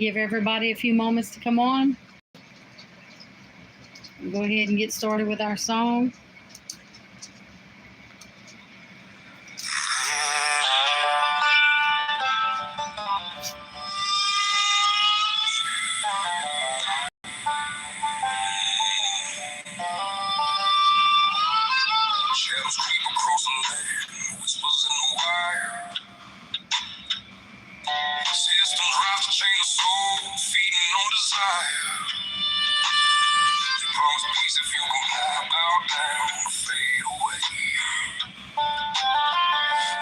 Give everybody a few moments to come on. We'll go ahead and get started with our song. Shadows creep across the land, whispers in the wire. System drives to chain the soul, feeding on desire. They promise peace if you comply, bow down, fade away.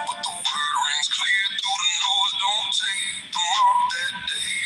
But the word rings clear through the noise, don't take the mark that day.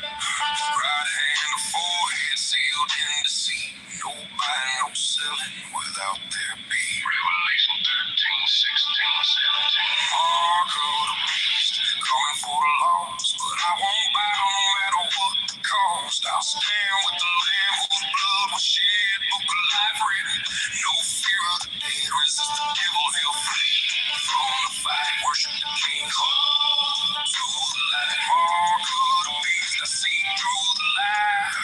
Right hand to forehead, sealed in deceit. No buying, no selling without there be. Revelation 13, 16, 17. Mark of the beast, coming for the lost, but I won't bow no matter what the cost. I'll stand with the Lamb whose blood was shed, book of life written. No fear of the dead, resist the devil, he'll flee. From the fight, worship the King, hold to the light. Mark of the beast, I see through the light.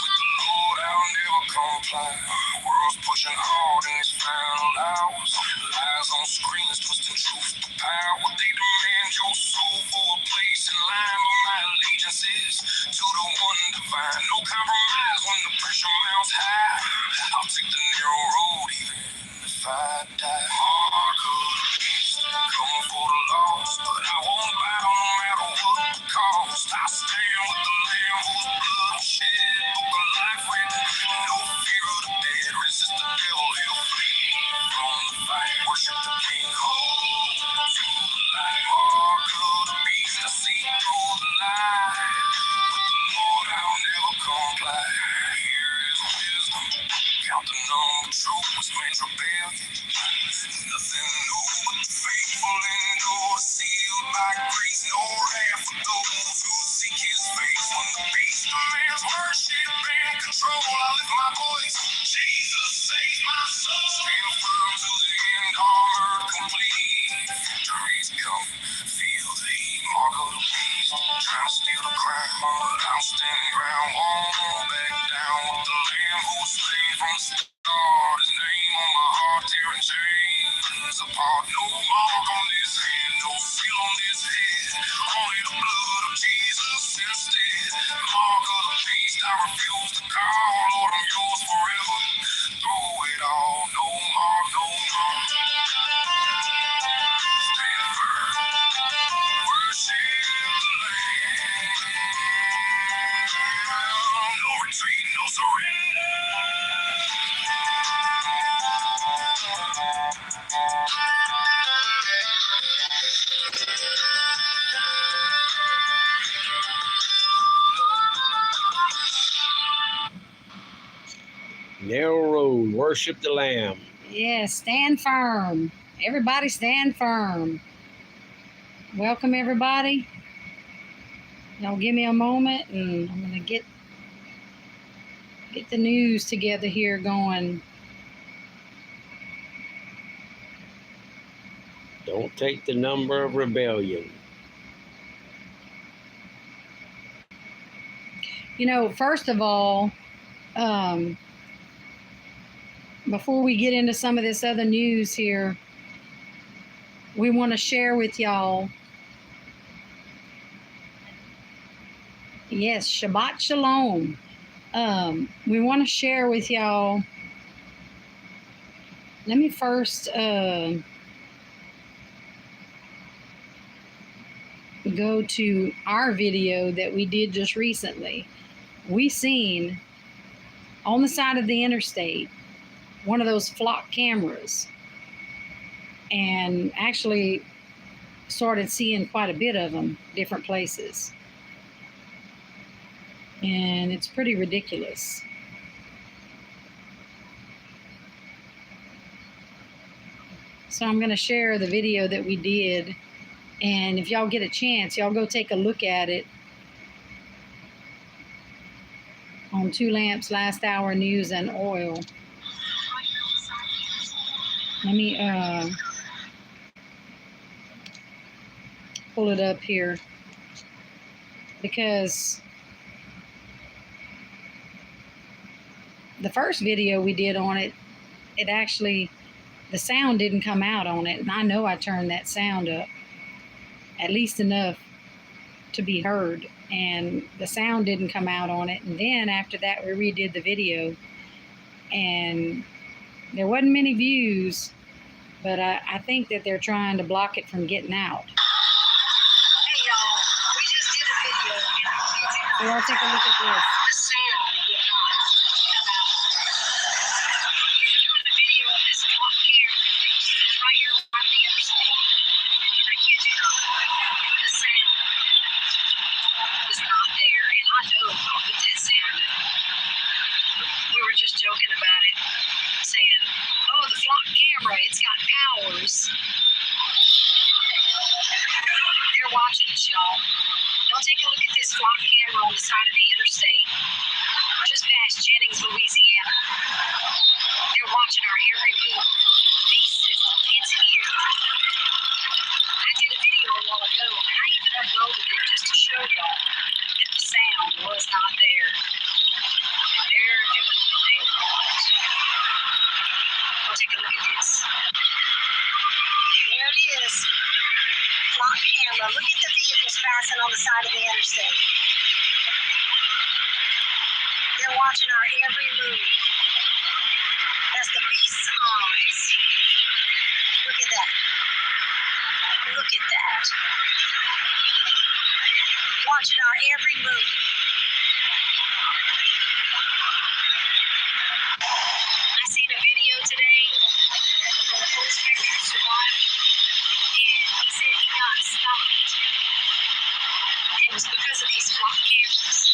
With the Lord, I'll never comply. The world's pushing hard in its final hours. Lies on screens, twisting truth to power. They demand your soul for a place in line, but my allegiance is to the one divine. No compromise when the pressure mounts high. I'll take the narrow road even if I die. Mark of the beast, coming for the lost, but I won't bow no matter what the cost. I stand with the Lamb whose blood was shed, book of life written. No fear of the dead, resist the devil, he'll flee. From the fight, worship the King, hold to the light. Mark of the beast, I see through the light. With the Lord, I'll never comply. Here is wisdom, count the number, truth was man's rebellion. Nothing new but the faithful endure, sealed by grace, no wrath for those who seek his face. When the beast demands worship and control, I lift my voice. Jesus saves my soul. Stand firm to the end, armored complete. Victory's coming, feel the heat. Mark of the beast, trying to steal the crown, but I'm standing ground, won't back down. With the Lamb who was slain from the start, his name on my heart, tearing chains apart. No mark on this hand, no seal on this head, only the blood of Jesus instead. Mark of the beast, I refuse to call. Lord, I'm yours forever. Throw it all, no mark, no mark. Stand firm, worship the Lamb. No retreat, no surrender. Narrow road, worship the Lamb. Yes, stand firm. Everybody stand firm. Welcome, everybody. Y'all give me a moment, and I'm going to get the news together here going. Don't take the number of rebellion. You know, first of all, before we get into some of this other news here, we want to share with y'all. Yes, Shabbat Shalom. We want to share with y'all. Let me first go to our video that we did just recently. We seen on the side of the interstate one of those flock cameras, and actually started seeing quite a bit of them different places, and it's pretty ridiculous. So I'm going to share the video that we did, and if y'all get a chance, y'all go take a look at it on Two Lamps Last Hour News and Oil. Let me pull it up here. because the first video we did on it, it actually, the sound didn't come out on it. And I know I turned that sound up at least enough to be heard. And the sound didn't come out on it. And then after that, we redid the video. And there wasn't many views, but I think that they're trying to block it from getting out. Hey y'all, we just did a video and So y'all take a look at this. the sound would not come out. We were doing the video of this clock camera that's right here on the interstate. And I kid you not, the sound was not there. And I know I'll put that sound up. We were just joking about it, saying, oh, the flock camera, it's got powers. They're watching us, y'all. Y'all take a look at this flock camera on the side of the interstate, just past Jennings, Louisiana. They're watching our every move. The beast system, it's here. I did a video a while ago, and I even uploaded it just to show y'all that the sound was not there. They're doing what they want. We'll take a look at this. There it is. Flock camera. Look at the vehicles passing on the side of the interstate. They're watching our every move. That's the beast's eyes. Look at that. Look at that. Watching our every move. I seen a video today from a full spectrum survivor, and he said he got stopped. It was because of these flock cameras.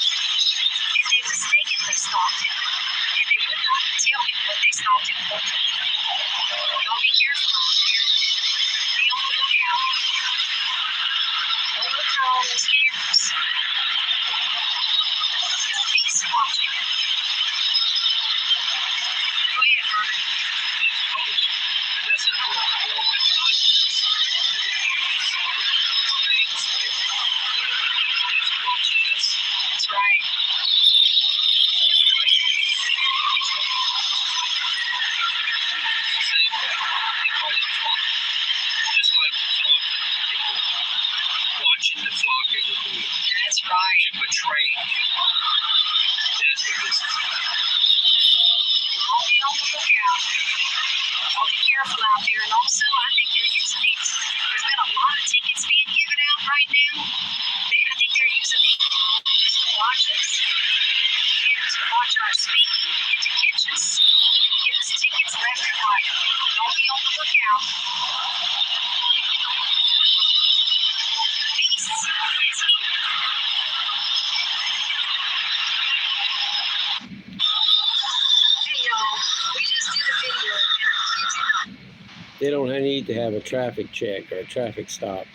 And they mistakenly stopped him. And they would not tell him what they stopped him for. Y'all be careful out there. Be on the lookout. Don't look for all those cameras. The beast's watching. Go ahead, Vernon. That's right. Watching the flock every move. That's right. To betray. That's what this is. I'll be on the lookout. I'll be careful out there. And also, I think they're using these. There's been a lot of tickets being given out right now. I think they're using these to watch us and to watch our speed and to catch us and give us tickets left and right. Y'all be on the lookout. Beasts is here. Hey y'all, we just did a video and I kid you not. They don't need to have a traffic check or a traffic stop.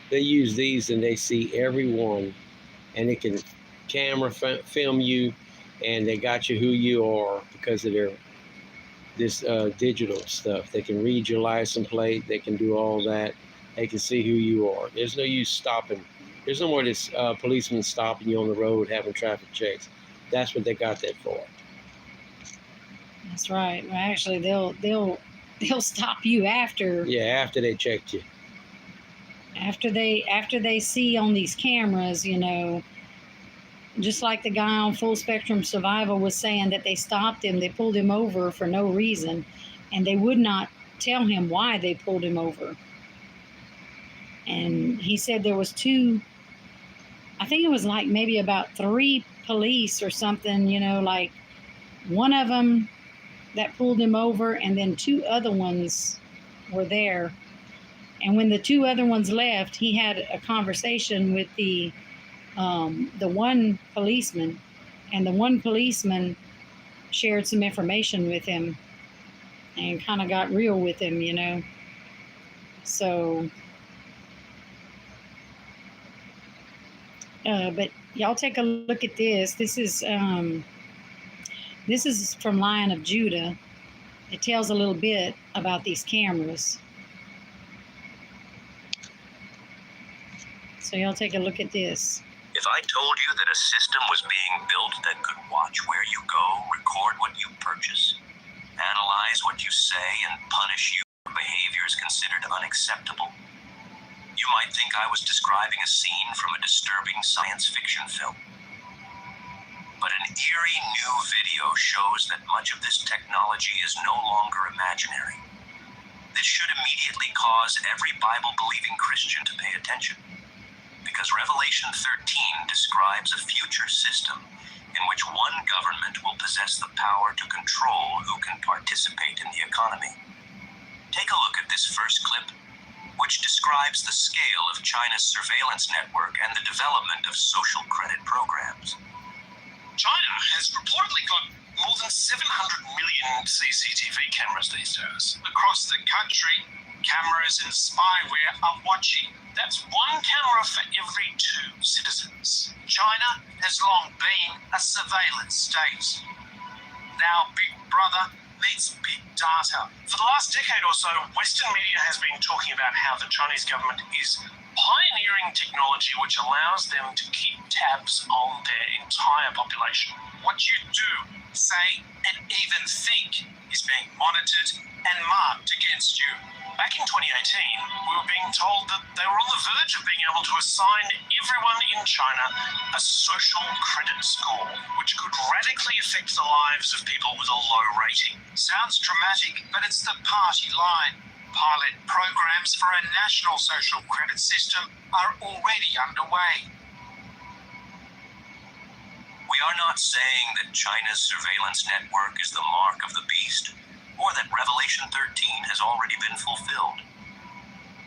They use these and they see everyone, and they can camera film you, and they got you who you are because of their this digital stuff. They can read your license plate. They can do all that. They can see who you are. There's no use stopping. There's no more this policeman stopping you on the road having traffic checks. That's what they got that for. That's right. Well, actually, they'll stop you after. Yeah, after they checked you. After they see on these cameras, you know, just like the guy on Full Spectrum Survival was saying that they stopped him, they pulled him over for no reason, and they would not tell him why they pulled him over. And he said there was I think it was like maybe about 3 police or something, you know, like one of them that pulled him over, and then 2 other ones were there. And when the 2 other ones left, he had a conversation with the one policeman, and the one policeman shared some information with him and kind of got real with him, you know. So, but y'all take a look at this. This is from Lion of Judah. It tells a little bit about these cameras. So y'all take a look at this. If I told you that a system was being built that could watch where you go, record what you purchase, analyze what you say, and punish you for behaviors considered unacceptable, you might think I was describing a scene from a disturbing science fiction film. But an eerie new video shows that much of this technology is no longer imaginary. This should immediately cause every Bible-believing Christian to pay attention, because Revelation 13 describes a future system in which one government will possess the power to control who can participate in the economy. Take a look at this first clip, which describes the scale of China's surveillance network and the development of social credit programs. China has reportedly got more than 700 million CCTV cameras these days. Across the country, cameras and spyware are watching. That's one camera for every 2 citizens. China has long been a surveillance state. Now Big Brother meets big data. For the last decade or so, Western media has been talking about how the Chinese government is pioneering technology which allows them to keep tabs on their entire population. What you do, say, and even think is being monitored and marked against you. Back in 2018, we were being told that they were on the verge of being able to assign everyone in China a social credit score, which could radically affect the lives of people with a low rating. Sounds dramatic, but it's the party line. Pilot programs for a national social credit system are already underway. We are not saying that China's surveillance network is the mark of the beast, or that Revelation 13 has already been fulfilled.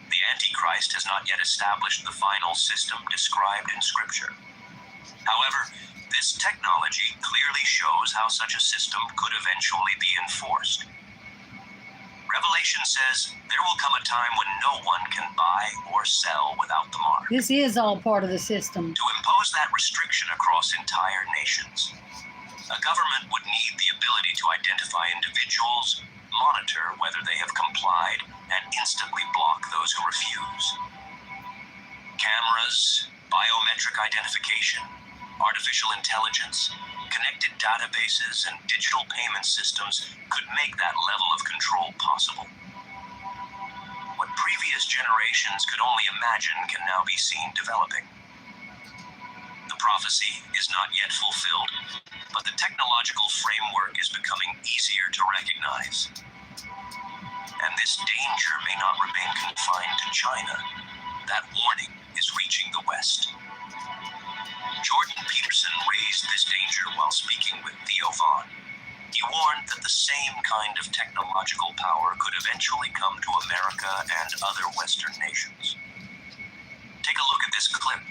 The Antichrist has not yet established the final system described in Scripture. However, this technology clearly shows how such a system could eventually be enforced. Revelation says there will come a time when no one can buy or sell without the mark. This is all part of the system. To impose that restriction across entire nations, a government would need the ability to identify individuals, monitor whether they have complied, and instantly block those who refuse. Cameras, biometric identification, artificial intelligence, connected databases, and digital payment systems could make that level of control possible. What previous generations could only imagine can now be seen developing. The prophecy is not yet fulfilled, but the technological framework is becoming easier to recognize. And this danger may not remain confined to China. That warning is reaching the West. Jordan Peterson raised this danger while speaking with Theo Vaughn. He warned that the same kind of technological power could eventually come to America and other Western nations. Take a look at this clip.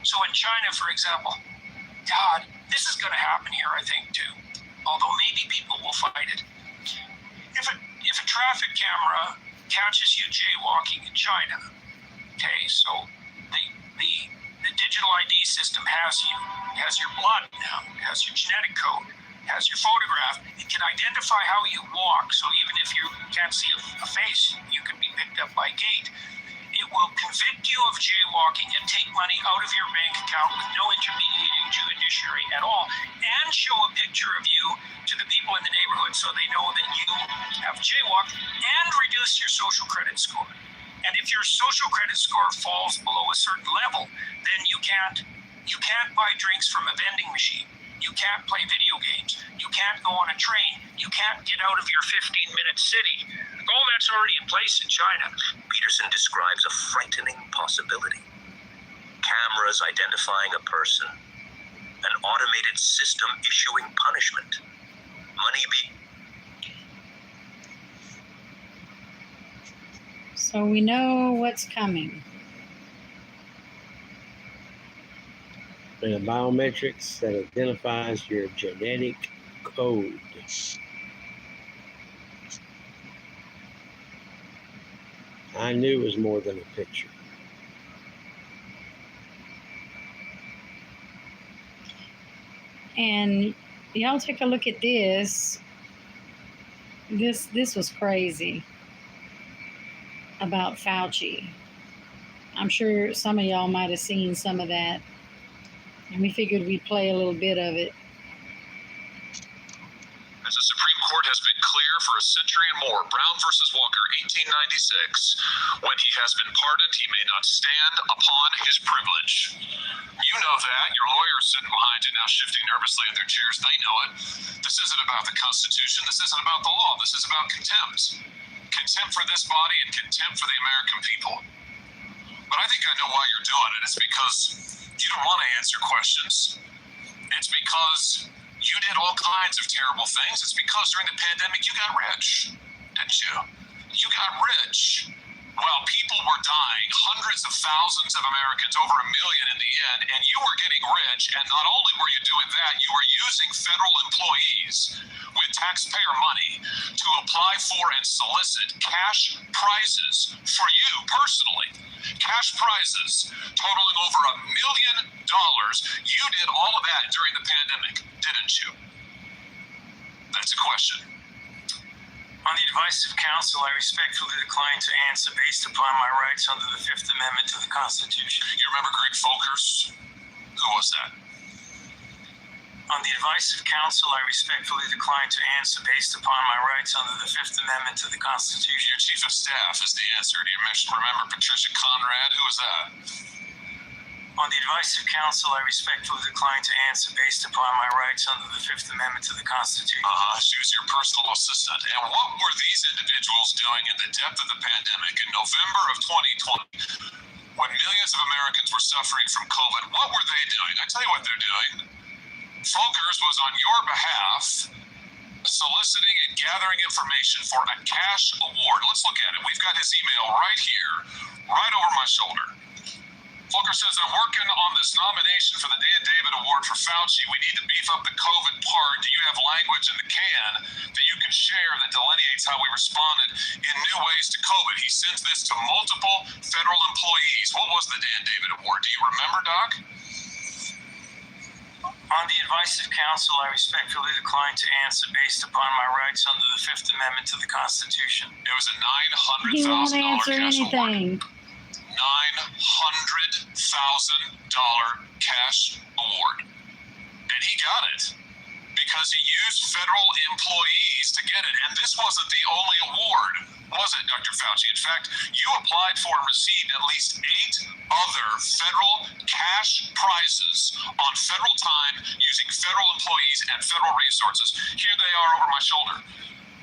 So in China, for example, God, this is going to happen here, I think, too. Although maybe people will fight it. If a traffic camera catches you jaywalking in China, okay, so the digital ID system has you, has your blood now, has your genetic code, has your photograph. It can identify how you walk, so even if you can't see a face, you can be picked up by gait. It will convict you of jaywalking and take money out of your bank account with no intermediating judiciary at all, and show a picture of you to the people in the neighborhood so they know that you have jaywalked, and reduce your social credit score. And if your social credit score falls below a certain level, then you can't buy drinks from a vending machine. You can't play video games. You can't go on a train. You can't get out of your 15-minute city. All that's already in place in China. Peterson describes a frightening possibility. Cameras identifying a person, an automated system issuing punishment, money being... So we know what's coming. And the biometrics that identifies your genetic code. I knew it was more than a picture. And y'all take a look at this. This was crazy about Fauci. I'm sure some of y'all might have seen some of that. And we figured we'd play a little bit of it. As the Supreme Court has been clear for a century and more, Brown versus Walker, 1896, when he has been pardoned, he may not stand upon his privilege. You know that. Your lawyers sitting behind you now shifting nervously in their chairs. They know it. This isn't about the Constitution. This isn't about the law. This is about contempt. Contempt for this body and contempt for the American people. But I think I know why you're doing it. It's because you don't want to answer questions. It's because you did all kinds of terrible things. It's because during the pandemic you got rich, didn't you? You got rich. While people were dying, hundreds of thousands of Americans, over 1 million in the end, and you were getting rich, and not only were you doing that, you were using federal employees with taxpayer money to apply for and solicit cash prizes for you personally. Cash prizes totaling over $1 million. You did all of that during the pandemic, didn't you? That's a question. On the advice of counsel, I respectfully decline to answer based upon my rights under the Fifth Amendment to the Constitution. You remember Greg Folkers? Who was that? On the advice of counsel, I respectfully decline to answer based upon my rights under the Fifth Amendment to the Constitution. Your chief of staff is the answer. Do you remember Patricia Conrad? Who was that? On the advice of counsel, I respectfully decline to answer based upon my rights under the Fifth Amendment to the Constitution. She was your personal assistant. And what were these individuals doing in the depth of the pandemic in November of 2020 when millions of Americans were suffering from COVID? What were they doing? I tell you what they're doing. Folkers was on your behalf soliciting and gathering information for a cash award. Let's look at it. We've got his email right here, right over my shoulder. Volker says, I'm working on this nomination for the Dan David Award for Fauci. We need to beef up the COVID part. Do you have language in the can that you can share that delineates how we responded in new ways to COVID? He sends this to multiple federal employees. What was the Dan David Award? Do you remember, Doc? On the advice of counsel, I respectfully decline to answer based upon my rights under the Fifth Amendment to the Constitution. It was a He won't $900,000 answer cash award. anything. $900,000 cash award. And he got it because he used federal employees to get it. And this wasn't the only award, was it, Dr. Fauci? In fact, you applied for and received at least 8 other federal cash prizes on federal time using federal employees and federal resources. Here they are over my shoulder.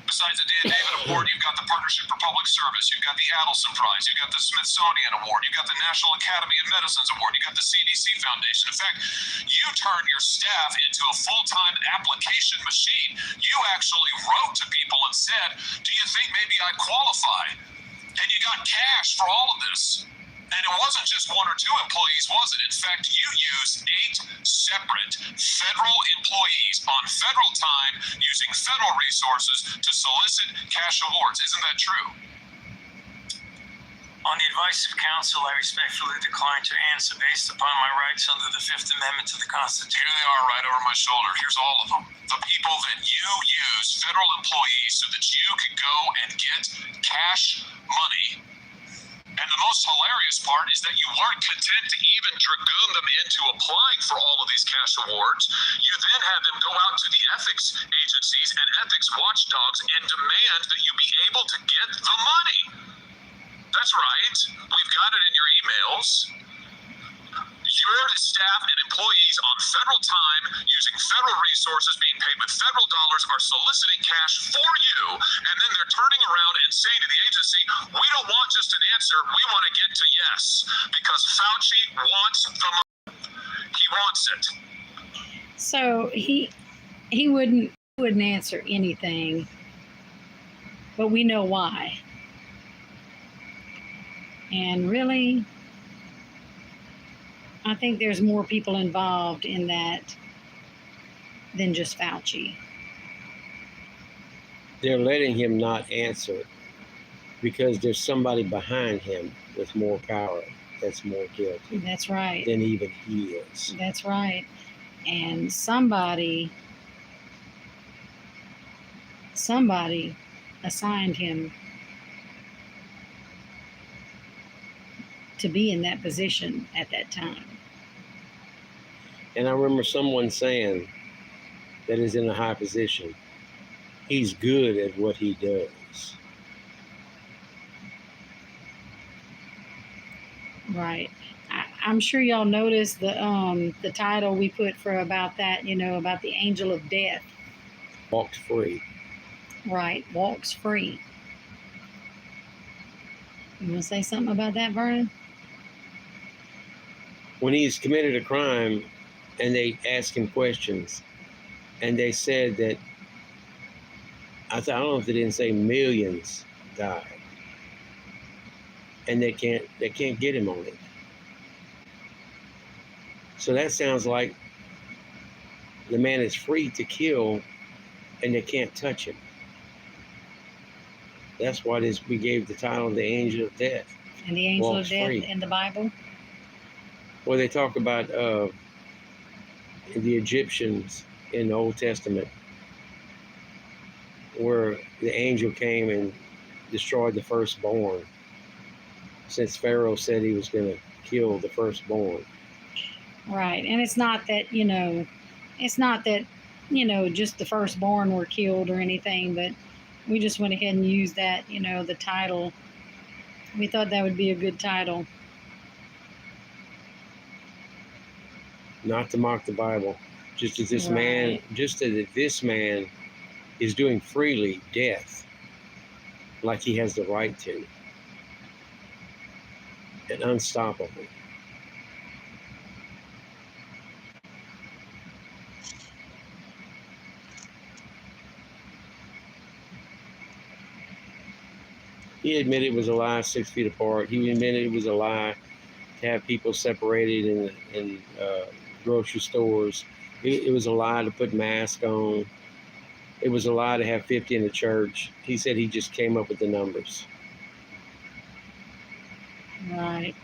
Besides the Dan David Award, you've got the Partnership for Public Service, you've got the Adelson Prize, you've got the Smithsonian Award, you've got the National Academy of Medicine's Award, you've got the CDC Foundation. In fact, you turned your staff into a full-time application machine. You actually wrote to people and said, do you think maybe I'd qualify? And you got cash for all of this. And it wasn't just 1 or 2 employees, was it? In fact, you used 8 separate federal employees on federal time using federal resources to solicit cash awards. Isn't that true? On the advice of counsel, I respectfully decline to answer based upon my rights under the Fifth Amendment to the Constitution. Here they are right over my shoulder. Here's all of them. The people that you use, federal employees, so that you could go and get cash money. And the most hilarious part is that you weren't content to even dragoon them into applying for all of these cash awards. You then had them go out to the ethics agencies and ethics watchdogs and demand that you be able to get the money. That's right. We've got it in your emails. Your staff and employees on federal time using federal resources being paid with federal dollars are soliciting cash for you, and then they're turning around and saying to the agency, we don't want just an answer, we want to get to yes, because Fauci wants the money. He wants it. So he wouldn't answer anything, but we know why. And really, I think there's more people involved in that than just Fauci. They're letting him not answer because there's somebody behind him with more power that's more guilty That's right. than even he is. That's right. And somebody assigned him to be in that position at that time. And I remember someone saying that is in a high position, he's good at what he does. Right. I'm sure y'all noticed the title we put for about that, about the angel of death. Walks free. Right. Walks free. You want to say something about that, Vernon? When he's committed a crime and they ask him questions, and they said that, I don't know if they didn't say millions died, and they can't get him on it. So that sounds like the man is free to kill, and they can't touch him. That's why we gave the title the angel of death. And the angel Walks of death free. in the Bible? Well, they talk about the Egyptians in the Old Testament, where the angel came and destroyed the firstborn, since Pharaoh said he was going to kill the firstborn. Right. And it's not that, just the firstborn were killed or anything, but we just went ahead and used that, the title. We thought that would be a good title. Not to mock the Bible, just as this Right. man is doing freely death, like he has the right to, and unstoppable. He admitted it was a lie 6 feet apart. He admitted it was a lie to have people separated in grocery stores. It was a lie to put masks on. It was a lie to have 50 in the church. He said he just came up with the numbers. Right.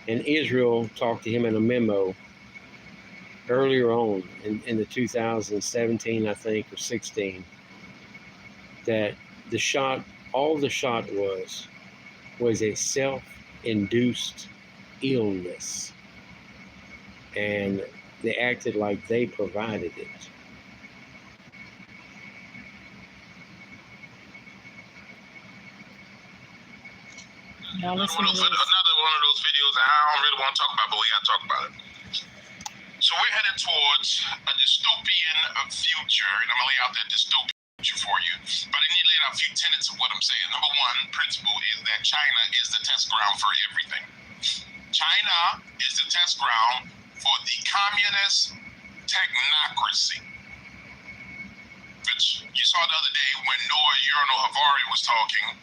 And Israel talked to him in a memo earlier on in the 2017, I think, or 16, that all the shot was a self-induced illness. And they acted like they provided it. Y'all listen to this. Another one of those videos that I don't really want to talk about, but we got to talk about it. So we're headed towards a dystopian future, and I'm going to lay out that dystopian future for you. But I need to lay out a few tenets of what I'm saying. Number one principle is that China is the test ground for everything. China is the test ground for the communist technocracy, which you saw the other day when Noah Havari was talking.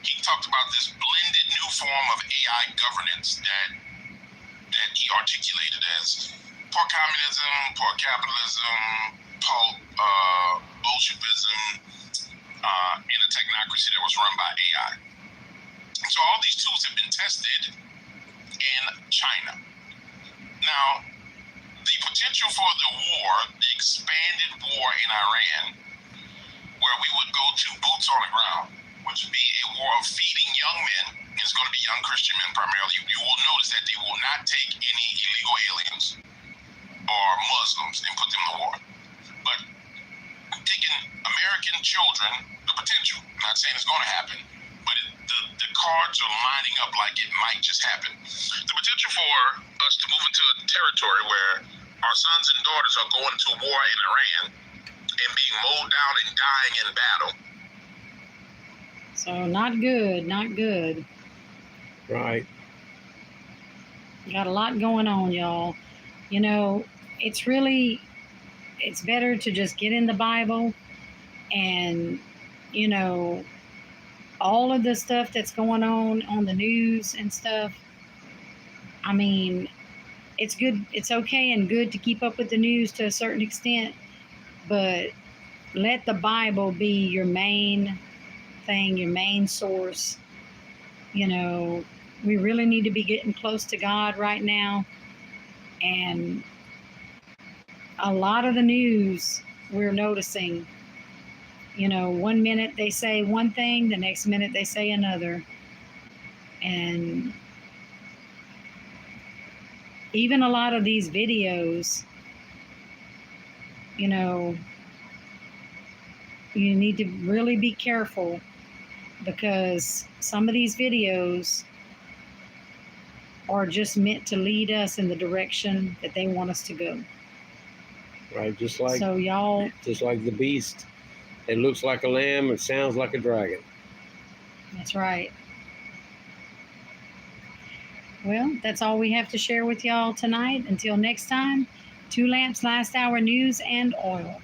He talked about this blended new form of AI governance that he articulated as poor communism, poor capitalism, Bolshevism, in a technocracy that was run by AI. And so all these tools have been tested in China. Now, the potential for the war, the expanded war in Iran, where we would go to boots on the ground, which would be a war of feeding young men. It's going to be young Christian men primarily. You will notice that they will not take any illegal aliens or Muslims and put them in the war. But taking American children, the potential, I'm not saying it's going to happen, but the cards are lining up like it might just happen. The potential for us to move into a territory where our sons and daughters are going to war in Iran and being mowed down and dying in battle. So not good, not good. Right. Got a lot going on, y'all. It's better to just get in the Bible and, all of the stuff that's going on the news and stuff. I mean, it's good. It's okay and good to keep up with the news to a certain extent, but let the Bible be your main thing, your main source. We really need to be getting close to God right now. And a lot of the news we're noticing, 1 minute they say one thing, the next minute they say another. And even a lot of these videos, you know, you need to really be careful, because some of these videos are just meant to lead us in the direction that they want us to go. Right, just like So y'all, the beast. It looks like a lamb and sounds like a dragon. that's right. Well, that's all we have to share with y'all tonight. Until next time, 2 Lamps Last Hour News and Oil.